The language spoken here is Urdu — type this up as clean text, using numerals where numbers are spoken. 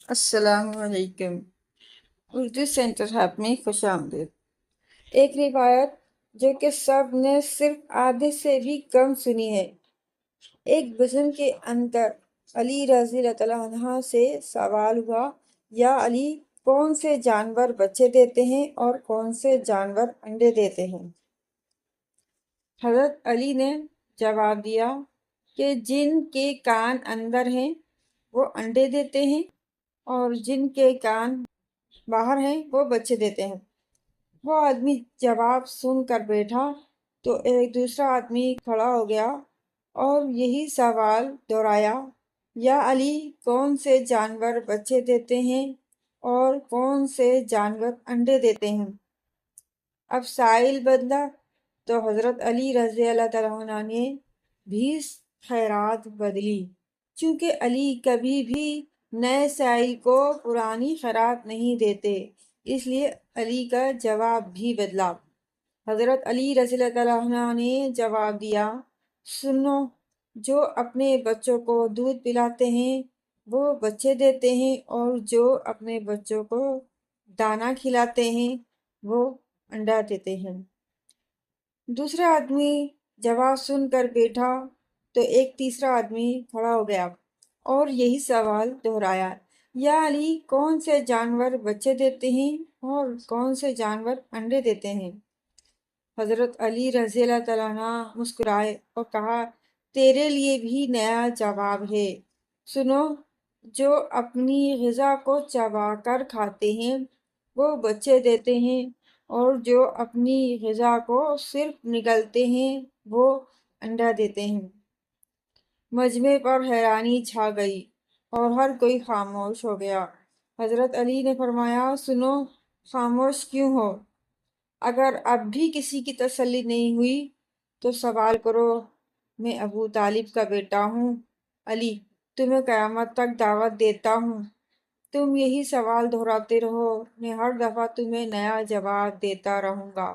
السلام علیکم۔ اردو سینٹر ہب میں خوش آمدید۔ ایک روایت جو کہ سب نے صرف آدھے سے بھی کم سنی ہے۔ ایک بزم کے اندر علی رضی اللہ عنہ سے سوال ہوا، یا علی، کون سے جانور بچے دیتے ہیں اور کون سے جانور انڈے دیتے ہیں؟ حضرت علی نے جواب دیا کہ جن کے کان اندر ہیں وہ انڈے دیتے ہیں، اور جن کے کان باہر ہیں وہ بچے دیتے ہیں۔ وہ آدمی جواب سن کر بیٹھا تو ایک دوسرا آدمی کھڑا ہو گیا اور یہی سوال دہرایا، یا علی، کون سے جانور بچے دیتے ہیں اور کون سے جانور انڈے دیتے ہیں؟ اب سائل بدلا تو حضرت علی رضی اللہ تعالیٰ عنہ نے بھی خیرات بدلی، چونکہ علی کبھی بھی نئے سائل کو پرانی خیرات نہیں دیتے، اس لیے علی کا جواب بھی بدلا۔ حضرت علی رضی اللہ عنہ نے جواب دیا، سنو، جو اپنے بچوں کو دودھ پلاتے ہیں وہ بچے دیتے ہیں، اور جو اپنے بچوں کو دانا کھلاتے ہیں وہ انڈا دیتے ہیں۔ دوسرا آدمی جواب سن کر بیٹھا تو ایک تیسرا آدمی کھڑا ہو گیا اور یہی سوال دہرایا، یا علی، کون سے جانور بچے دیتے ہیں اور کون سے جانور انڈے دیتے ہیں؟ حضرت علی رضی اللہ تعالیٰ عنہ مسکرائے اور کہا، تیرے لیے بھی نیا جواب ہے۔ سنو، جو اپنی غذا کو چبا کر کھاتے ہیں وہ بچے دیتے ہیں، اور جو اپنی غذا کو صرف نگلتے ہیں وہ انڈا دیتے ہیں۔ مجمع پر حیرانی چھا گئی اور ہر کوئی خاموش ہو گیا۔ حضرت علی نے فرمایا، سنو، خاموش کیوں ہو؟ اگر اب بھی کسی کی تسلی نہیں ہوئی تو سوال کرو۔ میں ابو طالب کا بیٹا ہوں، علی، تمہیں قیامت تک دعوت دیتا ہوں۔ تم یہی سوال دہراتے رہو، میں ہر دفعہ تمہیں نیا جواب دیتا رہوں گا۔